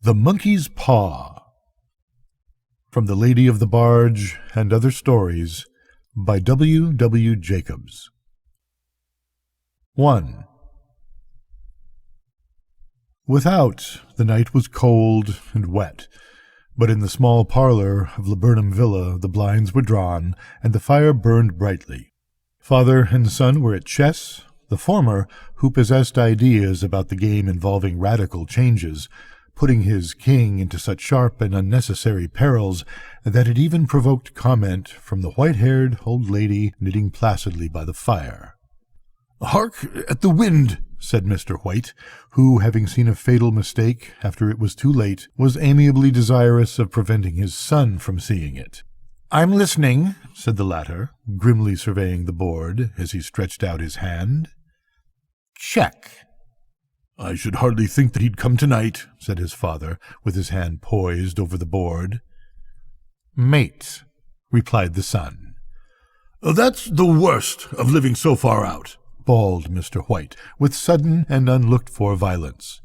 The Monkey's Paw. From The Lady of the Barge and Other Stories by W. W. Jacobs. 1. Without, the night was cold and wet, but in the small parlor of Laburnum Villa the blinds were drawn, and the fire burned brightly. Father and son were at chess, the former, who possessed ideas about the game involving radical changes, putting his king into such sharp and unnecessary perils that it even provoked comment from the white-haired old lady knitting placidly by the fire. "Hark at the wind," said Mr. White, who, having seen a fatal mistake after it was too late, was amiably desirous of preventing his son from seeing it. "I'm listening," said the latter, grimly surveying the board as he stretched out his hand. "Check." "I should hardly think that he'd come tonight," said his father, with his hand poised over the board. "Mate," replied the son. "That's the worst of living so far out," bawled Mr. White, with sudden and unlooked-for violence.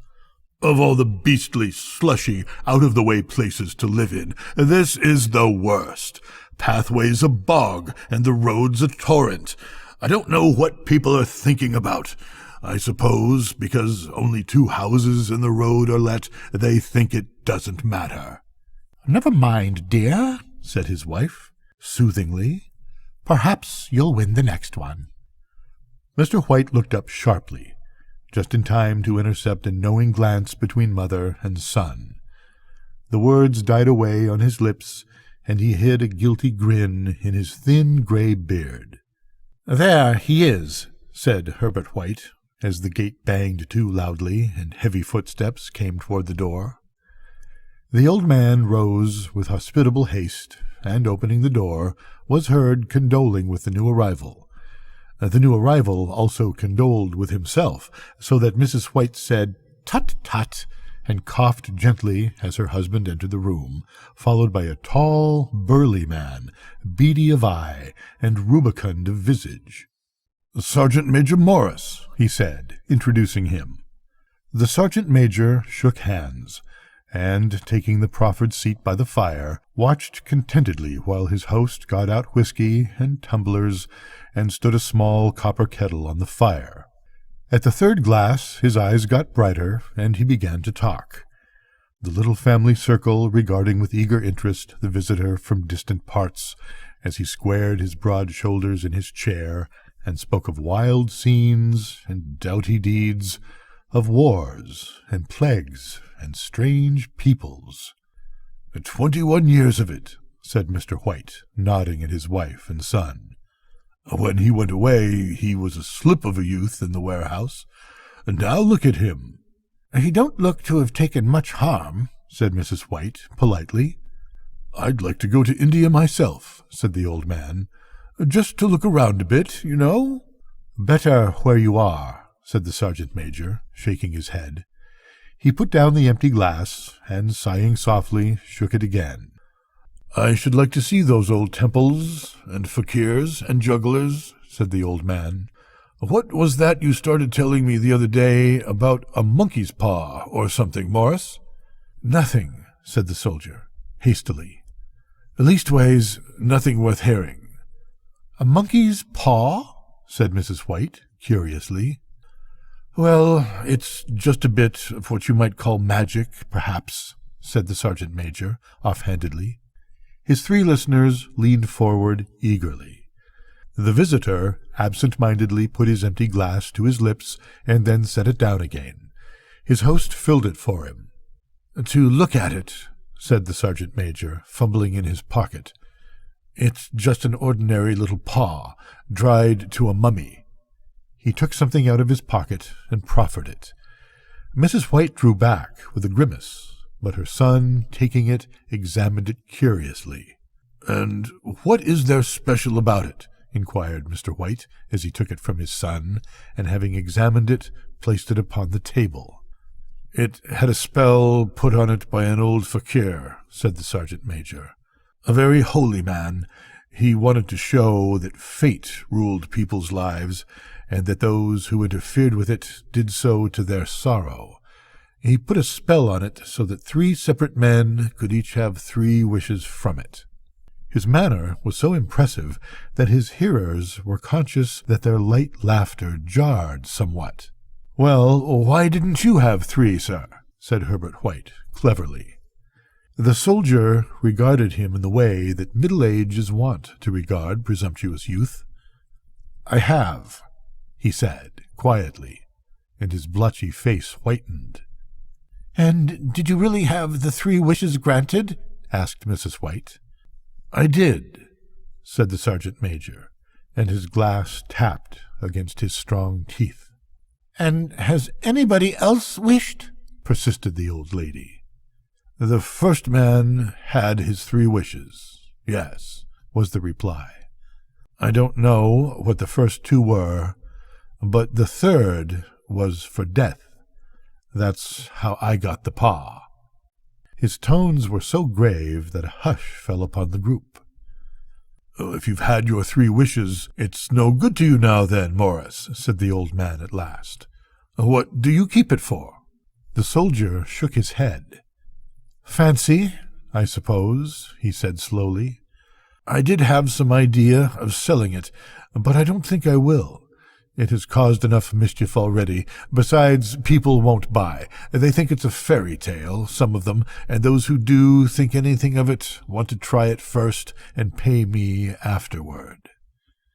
"Of all the beastly, slushy, out-of-the-way places to live in, this is the worst. Pathway's a bog, and the road's a torrent. I don't know what people are thinking about. I suppose because only 2 houses in the road are let, they think it doesn't matter." "Never mind, dear," said his wife, soothingly. "Perhaps you'll win the next one." Mr. White looked up sharply, just in time to intercept a knowing glance between mother and son. The words died away on his lips, and he hid a guilty grin in his thin gray beard. "There he is," said Herbert White, as the gate banged to loudly and heavy footsteps came toward the door. The old man rose with hospitable haste, and, opening the door, was heard condoling with the new arrival. The new arrival also condoled with himself, so that Mrs. White said, "Tut, tut," and coughed gently as her husband entered the room, followed by a tall, burly man, beady of eye and rubicund of visage. "Sergeant Major Morris," he said, introducing him. The sergeant major shook hands, and, taking the proffered seat by the fire, watched contentedly while his host got out whiskey and tumblers and stood a small copper kettle on the fire. At the 3rd glass his eyes got brighter, and he began to talk, the little family circle regarding with eager interest the visitor from distant parts, as he squared his broad shoulders in his chair and spoke of wild scenes and doughty deeds, of wars and plagues and strange peoples. 21 years of it," said Mr. White, nodding at his wife and son. "When he went away, he was a slip of a youth in the warehouse, and now look at him." "He don't look to have taken much harm," said Mrs. White, politely. "I'd like to go to India myself," said the old man. "Just to look around a bit, you know." "Better where you are," said the sergeant major, shaking his head. He put down the empty glass, and, sighing softly, shook it again. "I should like to see those old temples, and fakirs, and jugglers," said the old man. "What was that you started telling me the other day about a monkey's paw or something, Morris?" "Nothing," said the soldier, hastily. "Leastways, nothing worth hearing." "A monkey's paw?" said Mrs. White, curiously. "Well, it's just a bit of what you might call magic, perhaps," said the sergeant major, offhandedly. His 3 listeners leaned forward eagerly. The visitor absent-mindedly put his empty glass to his lips and then set it down again. His host filled it for him. "To look at it," said the sergeant major, fumbling in his pocket, "it's just an ordinary little paw, dried to a mummy." He took something out of his pocket and proffered it. Mrs. White drew back with a grimace, but her son, taking it, examined it curiously. "And what is there special about it?" inquired Mr. White, as he took it from his son, and, having examined it, placed it upon the table. "It had a spell put on it by an old fakir," said the sergeant major. "A very holy man. He wanted to show that fate ruled people's lives, and that those who interfered with it did so to their sorrow. He put a spell on it so that 3 separate men could each have 3 wishes from it. His manner was so impressive that his hearers were conscious that their light laughter jarred somewhat. "Well, why didn't you have 3, sir?" said Herbert White, cleverly. The soldier regarded him in the way that middle age is wont to regard presumptuous youth. "I have," he said, quietly, and his blotchy face whitened. "And did you really have the 3 wishes granted?" asked Mrs. White. "I did," said the sergeant major, and his glass tapped against his strong teeth. "And has anybody else wished?" persisted the old lady. "The first man had his 3 wishes, yes," was the reply. "I don't know what the first 2 were, but the 3rd was for death. That's how I got the PAW." His tones were so grave that a hush fell upon the group. "If you've had your 3 wishes, it's no good to you now then, Morris," said the old man at last. "What do you keep it for?" The soldier shook his head. "Fancy, I suppose," he said slowly. "I did have some idea of selling it, but I don't think I will. It has caused enough mischief already. Besides, people won't buy. They think it's a fairy tale, some of them, and those who do think anything of it want to try it first and pay me afterward."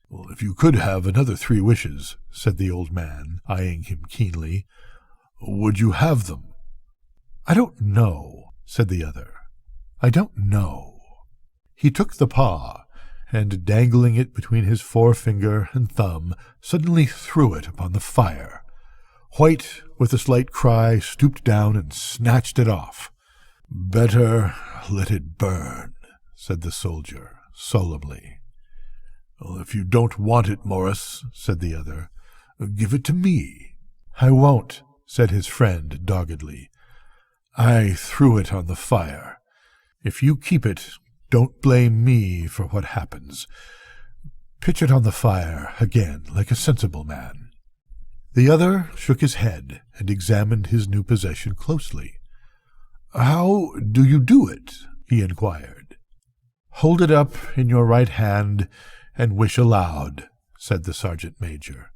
"Well, if you could have another 3 wishes," said the old man, eyeing him keenly, "would you have them?" "I don't know," said the other. "I don't know." He took the paw, and, dangling it between his forefinger and thumb, suddenly threw it upon the fire. White, with a slight cry, stooped down and snatched it off. "Better let it burn," said the soldier, solemnly. "Well, if you don't want it, Morris," said the other, "give it to me." "I won't," said his friend doggedly. "I threw it on the fire. If you keep it, don't blame me for what happens. Pitch it on the fire again, like a sensible man." The other shook his head and examined his new possession closely. "How do you do it?" he inquired. "Hold it up in your right hand and wish aloud," said the sergeant major.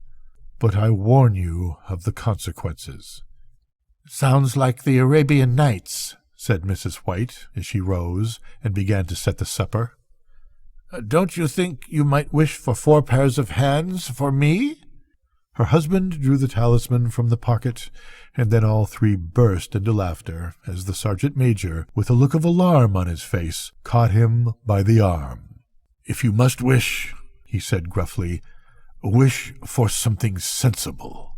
"But I warn you of the consequences." "Sounds like the Arabian Nights," said Mrs. White as she rose and began to set the supper. "Don't you think you might wish for 4 pairs of hands for me?" Her husband drew the talisman from the pocket, and then all 3 burst into laughter as the sergeant major, with a look of alarm on his face, caught him by the arm. "If you must wish," he said gruffly, "wish for something sensible."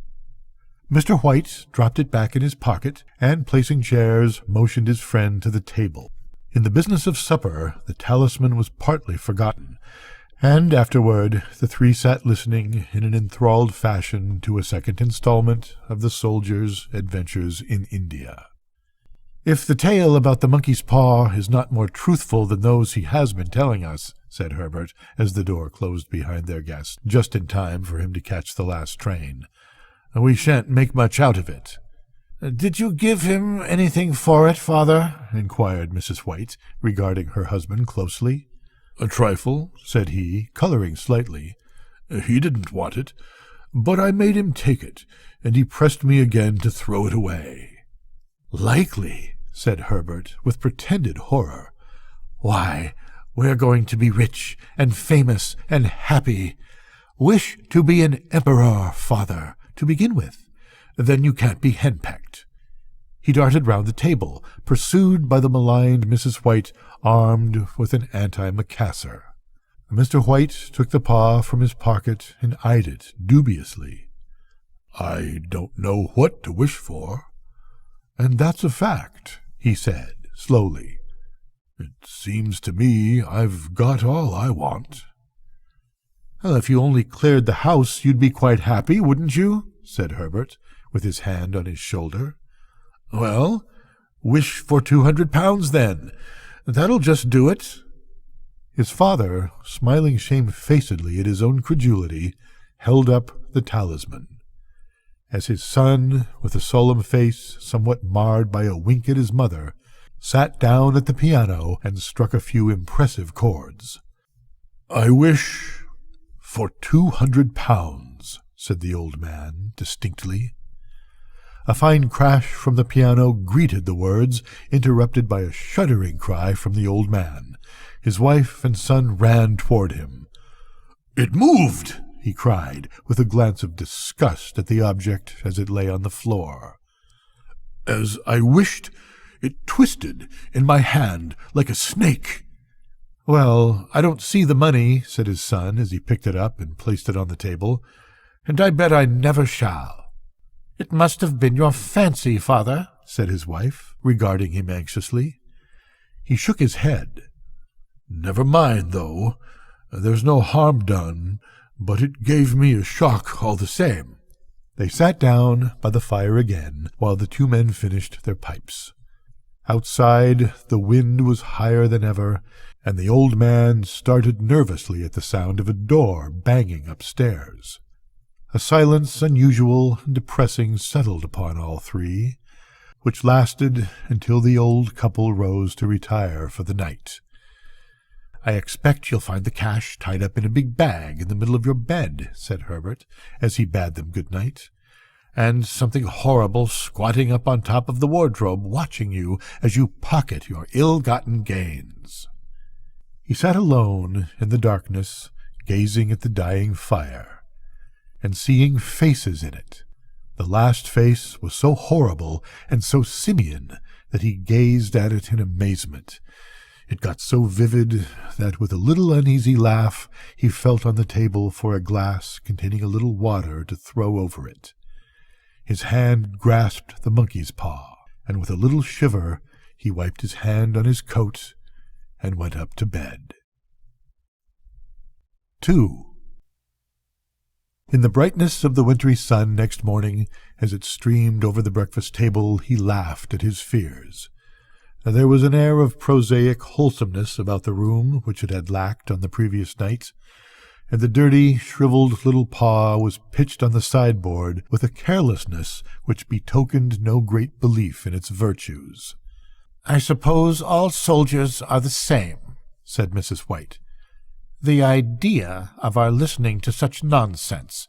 Mr. White dropped it back in his pocket, and, placing chairs, motioned his friend to the table. In the business of supper, the talisman was partly forgotten, and afterward the 3 sat listening in an enthralled fashion to a second installment of the soldier's adventures in India. "If the tale about the monkey's paw is not more truthful than those he has been telling us," said Herbert, as the door closed behind their guest, just in time for him to catch the last train, "we shan't make much out of it." "Did you give him anything for it, father?" inquired Mrs. White, regarding her husband closely. "A trifle," said he, coloring slightly. "He didn't want it, but I made him take it, and he pressed me again to throw it away." "Likely," said Herbert, with pretended horror. "Why, we're going to be rich and famous and happy. Wish to be an emperor, father, to begin with. Then you can't be henpecked." He darted round the table, pursued by the maligned Mrs. White, armed with an antimacassar. Mr. White took the paw from his pocket and eyed it dubiously. "I don't know what to wish for, and that's a fact," he said, slowly. "It seems to me I've got all I want." "Well, if you only cleared the house, you'd be quite happy, wouldn't you?" said Herbert, with his hand on his shoulder. "Well, wish for 200 pounds, then. That'll just do it." His father, smiling shamefacedly at his own credulity, held up the talisman. as his son, with a solemn face somewhat marred by a wink at his mother, sat down at the piano and struck a few impressive chords. "I wish for 200 pounds, said the old man distinctly. A fine crash from the piano greeted the words, interrupted by a shuddering cry from the old man. His wife and son ran toward him. "It moved!" he cried, with a glance of disgust at the object as it lay on the floor. "As I wished, it twisted in my hand like a snake." "Well, I don't see the money," said his son, as he picked it up and placed it on the table, "and I bet I never shall." "It must have been your fancy, father," said his wife, regarding him anxiously. He shook his head. "Never mind, though. There's no harm done, but it gave me a shock all the same." They sat down by the fire again, while the two men finished their pipes. Outside, the wind was higher than ever, and the old man started nervously at the sound of a door banging upstairs. A silence unusual and depressing settled upon all three, which lasted until the old couple rose to retire for the night. "I expect you'll find the cash tied up in a big bag in the middle of your bed," said Herbert, as he bade them good night, "and something horrible squatting up on top of the wardrobe, watching you as you pocket your ill-gotten gains." He sat alone in the darkness, gazing at the dying fire, and seeing faces in it. The last face was so horrible and so simian that he gazed at it in amazement. It got so vivid that, with a little uneasy laugh, he felt on the table for a glass containing a little water to throw over it. His hand grasped the monkey's paw, and with a little shiver he wiped his hand on his coat and went up to bed. 2. In the brightness of the wintry sun next morning, as it streamed over the breakfast table, he laughed at his fears. There was an air of prosaic wholesomeness about the room which it had lacked on the previous night, and the dirty, shriveled little paw was pitched on the sideboard with a carelessness which betokened no great belief in its virtues. "I suppose all soldiers are the same," said Mrs. White. "The idea of our listening to such nonsense!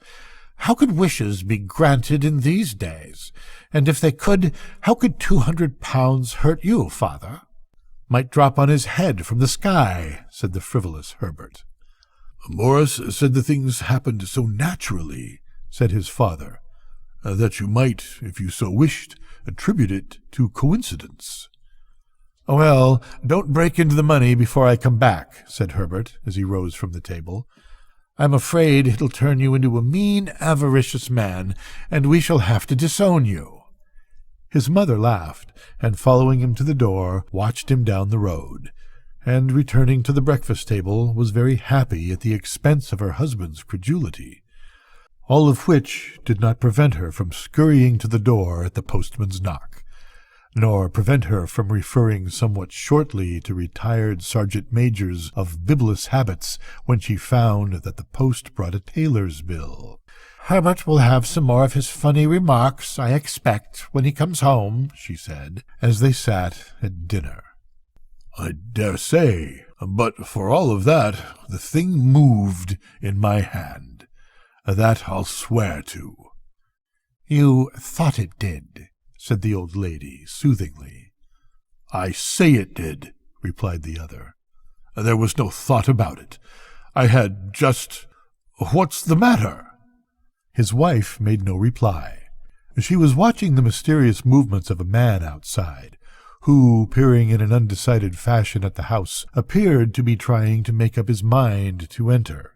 How could wishes be granted in these days? And if they could, how could 200 pounds hurt you, father?" "Might drop on his head from the sky," said the frivolous Herbert. "Morris said the things happened so naturally," said his father, "that you might, if you so wished, attribute it to coincidence." "Well, don't break into the money before I come back," said Herbert, as he rose from the table. "I'm afraid it'll turn you into a mean, avaricious man, and we shall have to disown you." His mother laughed, and following him to the door, watched him down the road, and, returning to the breakfast table, was very happy at the expense of her husband's credulity, all of which did not prevent her from scurrying to the door at the postman's knock, nor prevent her from referring somewhat shortly to retired sergeant-majors of bibulous habits when she found that the post brought a tailor's bill. "Herbert will have some more of his funny remarks, I expect, when he comes home," she said, as they sat at dinner. "I dare say, but for all of that, the thing moved in my hand. That I'll swear to." "You thought it did," said the old lady soothingly. "I say it did," replied the other. "There was no thought about it. I had just— What's the matter?" His wife made no reply. She was watching the mysterious movements of a man outside, who, peering in an undecided fashion at the house, appeared to be trying to make up his mind to enter.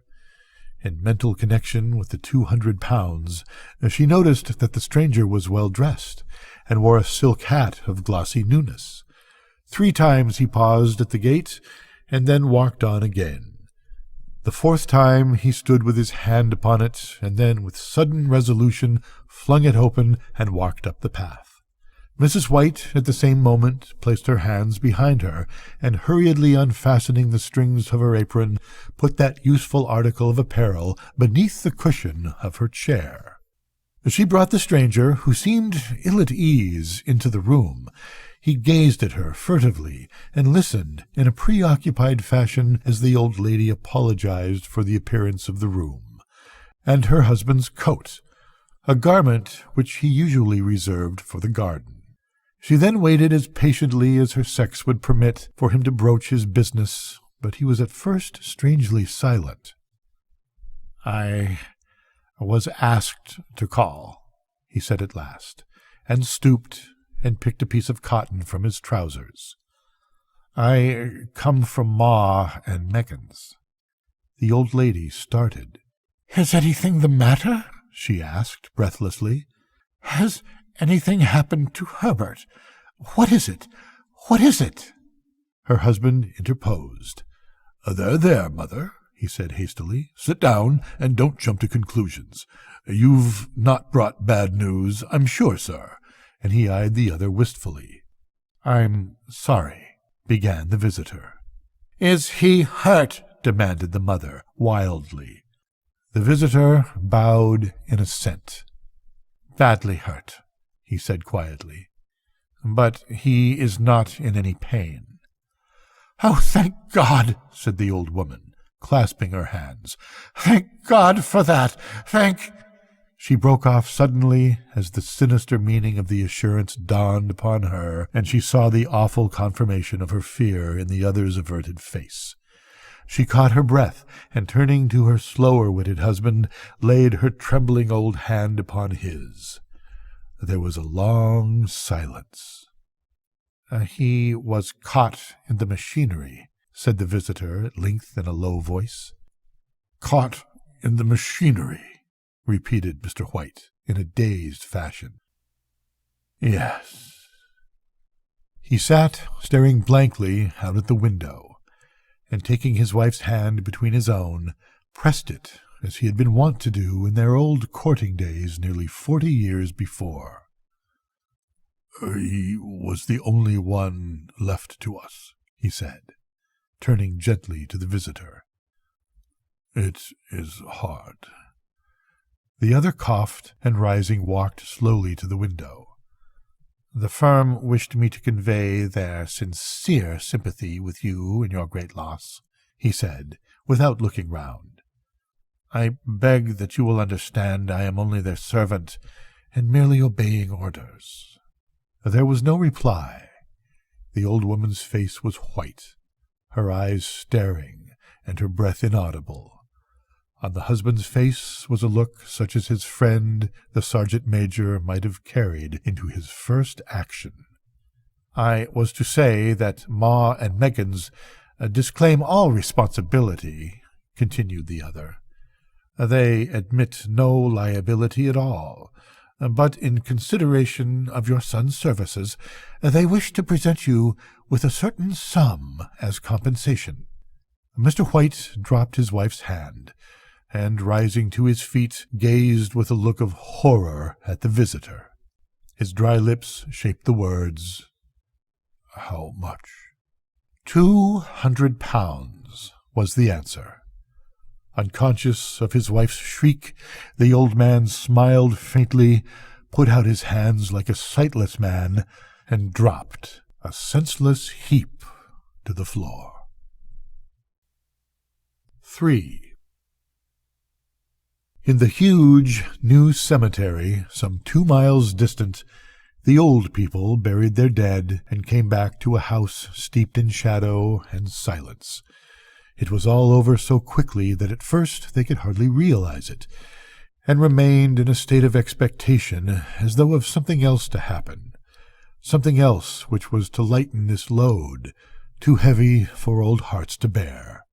In mental connection with the 200 pounds, she noticed that the stranger was well dressed, and wore a silk hat of glossy newness. 3 times he paused at the gate, and then walked on again. The 4th time he stood with his hand upon it, and then with sudden resolution flung it open and walked up the path. Mrs. White at the same moment placed her hands behind her, and hurriedly unfastening the strings of her apron, put that useful article of apparel beneath the cushion of her chair. She brought the stranger, who seemed ill at ease, into the room. He gazed at her furtively and listened in a preoccupied fashion as the old lady apologized for the appearance of the room, and her husband's coat, a garment which he usually reserved for the garden. She then waited as patiently as her sex would permit for him to broach his business, but he was at first strangely silent. "I was asked to call," he said at last, and stooped and picked a piece of cotton from his trousers. "I come from Ma and Megan's." The old lady started. "Is anything the matter?" she asked breathlessly. "Has anything happened to Herbert? What is it? What is it?" Her husband interposed. There, mother," he said hastily. "Sit down, and don't jump to conclusions. You've not brought bad news, I'm sure, sir," and he eyed the other wistfully. "I'm sorry," began the visitor. "Is he hurt?" demanded the mother, wildly. The visitor bowed in assent. "Badly hurt," he said quietly, "but he is not in any pain." "Oh, thank God!" said the old woman, clasping her hands. "Thank God for that! Thank—" She broke off suddenly as the sinister meaning of the assurance dawned upon her, and she saw the awful confirmation of her fear in the other's averted face. She caught her breath, and turning to her slower-witted husband, laid her trembling old hand upon his. There was a long silence. "He was caught in the machinery," said the visitor at length in a low voice. "Caught in the machinery," repeated Mr. White in a dazed fashion. "Yes." He sat staring blankly out at the window, and taking his wife's hand between his own, pressed it as he had been wont to do in their old courting days nearly 40 years before. "He was the only one left to us," he said, turning gently to the visitor. "It is hard." The other coughed, and rising walked slowly to the window. "The firm wished me to convey their sincere sympathy with you in your great loss," he said, without looking round. "I beg that you will understand I am only their servant, and merely obeying orders." There was no reply. The old woman's face was white, her eyes staring, and her breath inaudible. On the husband's face was a look such as his friend, the sergeant-major, might have carried into his first action. "I was to say that Ma and Meggins disclaim all responsibility," continued the other. "They admit no liability at all, but in consideration of your son's services, they wish to present you with a certain sum as compensation." Mr. White dropped his wife's hand, and, rising to his feet, gazed with a look of horror at the visitor. His dry lips shaped the words, "How much?" £200 was the answer. Unconscious of his wife's shriek, the old man smiled faintly, put out his hands like a sightless man, and dropped, a senseless heap, to the floor. 3. In the huge new cemetery, some 2 miles distant, the old people buried their dead and came back to a house steeped in shadow and silence. It was all over so quickly that at first they could hardly realize it, and remained in a state of expectation as though of something else to happen, something else which was to lighten this load, too heavy for old hearts to bear.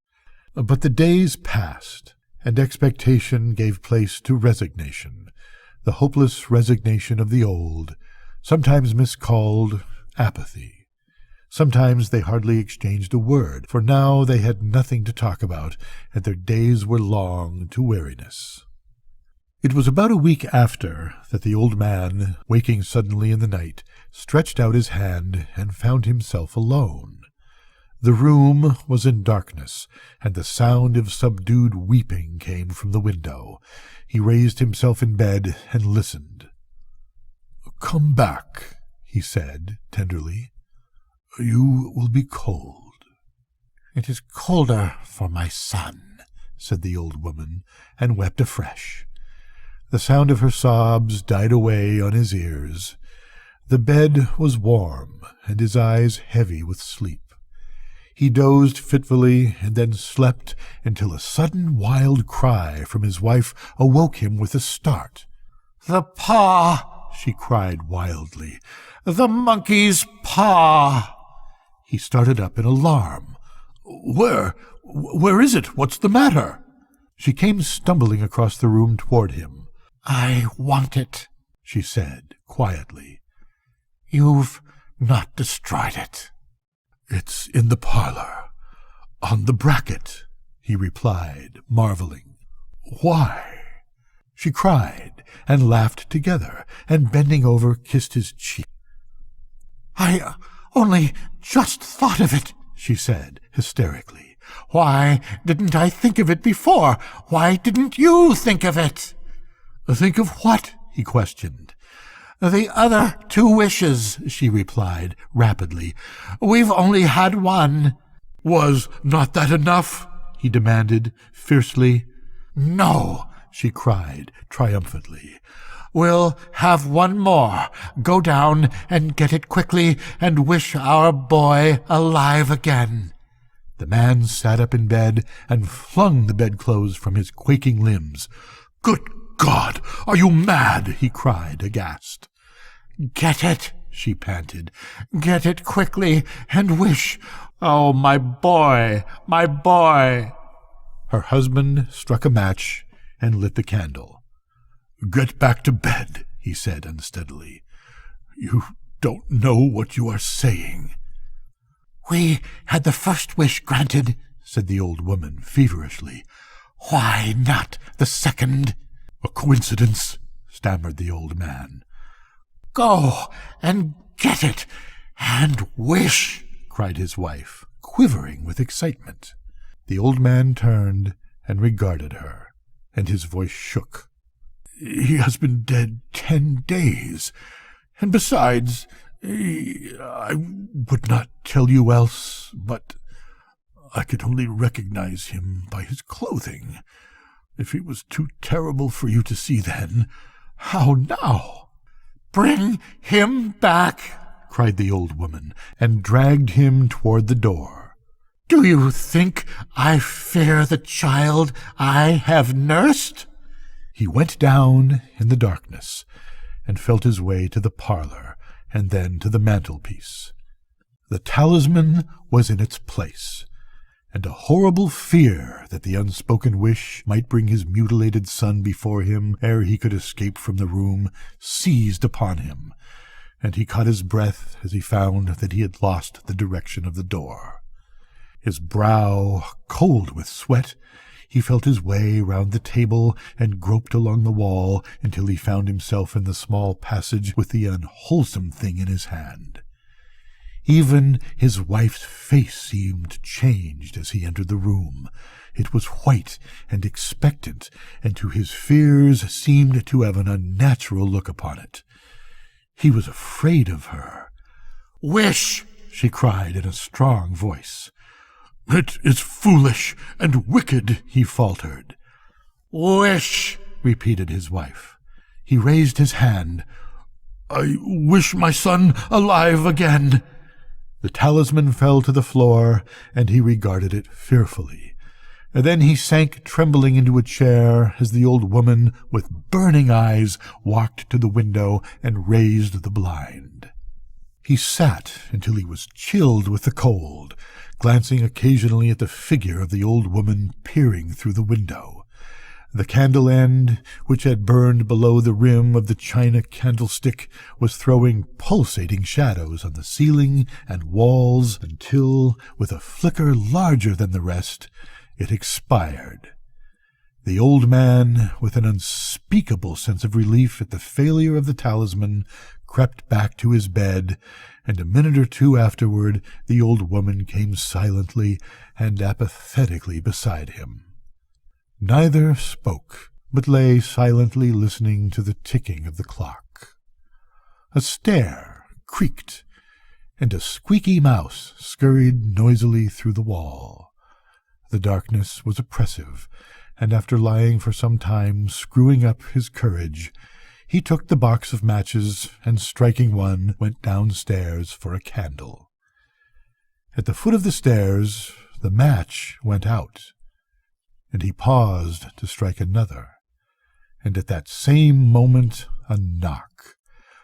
But the days passed, and expectation gave place to resignation, the hopeless resignation of the old, sometimes miscalled apathy. Sometimes they hardly exchanged a word, for now they had nothing to talk about, and their days were long to weariness. It was about a week after that the old man, waking suddenly in the night, stretched out his hand and found himself alone. The room was in darkness, and the sound of subdued weeping came from the window. He raised himself in bed and listened. "Come back," he said tenderly. "You will be cold." "It is colder for my son," said the old woman, and wept afresh. The sound of her sobs died away on his ears. The bed was warm, and his eyes heavy with sleep. He dozed fitfully, and then slept until a sudden wild cry from his wife awoke him with a start. "The paw!" she cried wildly. "The monkey's paw!" He started up in alarm. Where is it? What's the matter?" She came stumbling across the room toward him. "I want it," she said quietly. "You've not destroyed it." "It's in the parlor, on the bracket," he replied, marveling. "Why?" She cried, and laughed together, and bending over kissed his cheek. "I only just thought of it," she said hysterically. "Why didn't I think of it before? Why didn't you think of it?" "Think of what?" he questioned. "The other 2 wishes," she replied rapidly. "We've only had one." "Was not that enough?" he demanded fiercely. "No," she cried triumphantly. "We'll have one more. Go down and get it quickly and wish our boy alive again." The man sat up in bed and flung the bedclothes from his quaking limbs. "Good God! Are you mad?" he cried, aghast. "Get it," she panted. "Get it quickly and wish. Oh, my boy, my boy!" Her husband struck a match and lit the candle. "Get back to bed," he said unsteadily. "You don't know what you are saying." "We had the first wish granted," said the old woman feverishly. "Why not the second?" "A coincidence," stammered the old man. "Go and get it, and wish," cried his wife, quivering with excitement. The old man turned and regarded her, and his voice shook. "He has been dead 10 days, and besides, I would not tell you else, but I could only recognize him by his clothing. If he was too terrible for you to see then, how now?" "Bring him back," cried the old woman, and dragged him toward the door. "Do you think I fear the child I have nursed?" He went down in the darkness, and felt his way to the parlor, and then to the mantelpiece. The talisman was in its place, and a horrible fear that the unspoken wish might bring his mutilated son before him ere he could escape from the room seized upon him, and he caught his breath as he found that he had lost the direction of the door. His brow cold with sweat, he felt his way round the table and groped along the wall until he found himself in the small passage with the unwholesome thing in his hand. Even his wife's face seemed changed as he entered the room. It was white and expectant, and to his fears seemed to have an unnatural look upon it. He was afraid of her. "Wish!" she cried in a strong voice. "It is foolish and wicked," he faltered. "Wish!" repeated his wife. He raised his hand. "I wish my son alive again." The talisman fell to the floor, and he regarded it fearfully. And then he sank trembling into a chair as the old woman, with burning eyes, walked to the window and raised the blind. He sat until he was chilled with the cold, glancing occasionally at the figure of the old woman peering through the window. The candle end, which had burned below the rim of the china candlestick, was throwing pulsating shadows on the ceiling and walls until, with a flicker larger than the rest, it expired. The old man, with an unspeakable sense of relief at the failure of the talisman, crept back to his bed, and a minute or two afterward the old woman came silently and apathetically beside him. Neither spoke, but lay silently listening to the ticking of the clock. A stair creaked, and a squeaky mouse scurried noisily through the wall. The darkness was oppressive, and after lying for some time screwing up his courage, he took the box of matches and, striking one, went downstairs for a candle. At the foot of the stairs the match went out, and he paused to strike another, and at that same moment a knock,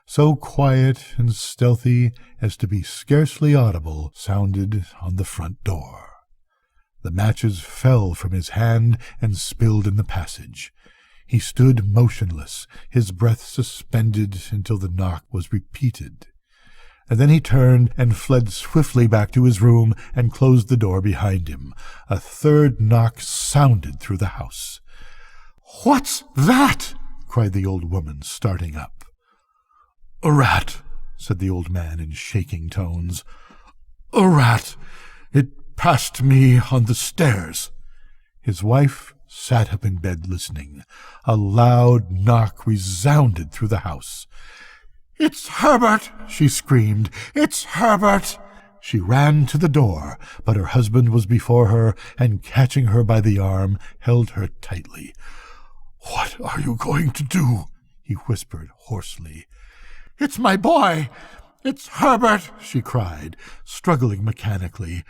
so quiet and stealthy as to be scarcely audible, sounded on the front door. The matches fell from his hand and spilled in the passage. He stood motionless, his breath suspended until the knock was repeated. And then he turned and fled swiftly back to his room and closed the door behind him. A third knock sounded through the house. "What's that?" cried the old woman, starting up. "A rat," said the old man in shaking tones. "A rat. It passed me on the stairs." His wife sat up in bed listening. A loud knock resounded through the house. "It's Herbert!" she screamed. "It's Herbert!" She ran to the door, but her husband was before her, and catching her by the arm, held her tightly. "What are you going to do?" he whispered hoarsely. "It's my boy! It's Herbert!" she cried, struggling mechanically.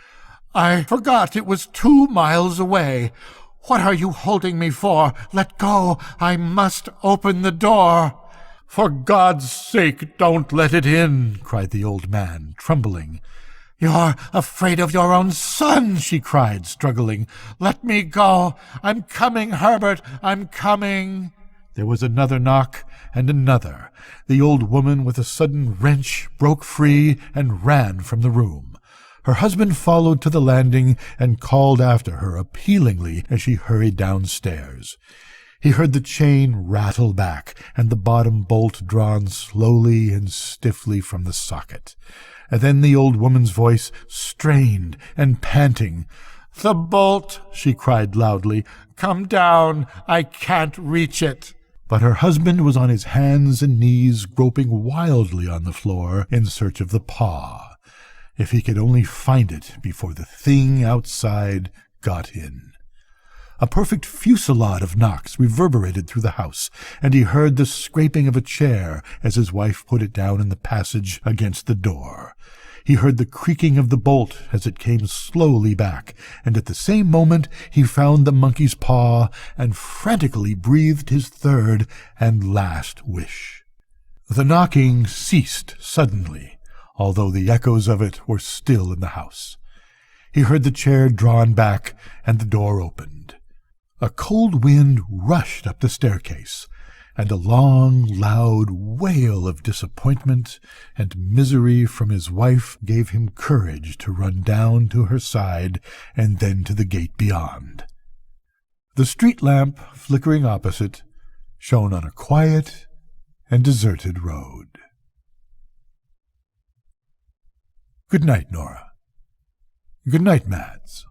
"I forgot it was 2 miles away. What are you holding me for? Let go! I must open the door!" "For God's sake, don't let it in!" cried the old man, trembling. "You're afraid of your own son!" she cried, struggling. "Let me go! I'm coming, Herbert! I'm coming!" There was another knock, and another. The old woman, with a sudden wrench, broke free and ran from the room. Her husband followed to the landing and called after her appealingly as she hurried downstairs. He heard the chain rattle back and the bottom bolt drawn slowly and stiffly from the socket. And then the old woman's voice, strained and panting. "The bolt!" she cried loudly. "Come down! I can't reach it!" But her husband was on his hands and knees, groping wildly on the floor in search of the paw. If he could only find it before the thing outside got in. A perfect fusillade of knocks reverberated through the house, and he heard the scraping of a chair as his wife put it down in the passage against the door. He heard the creaking of the bolt as it came slowly back, and at the same moment he found the monkey's paw and frantically breathed his third and last wish. The knocking ceased suddenly, although the echoes of it were still in the house. He heard the chair drawn back and the door opened. A cold wind rushed up the staircase, and a long, loud wail of disappointment and misery from his wife gave him courage to run down to her side and then to the gate beyond. The street lamp, flickering opposite, shone on a quiet and deserted road. Good night, Nora. Good night, Mads.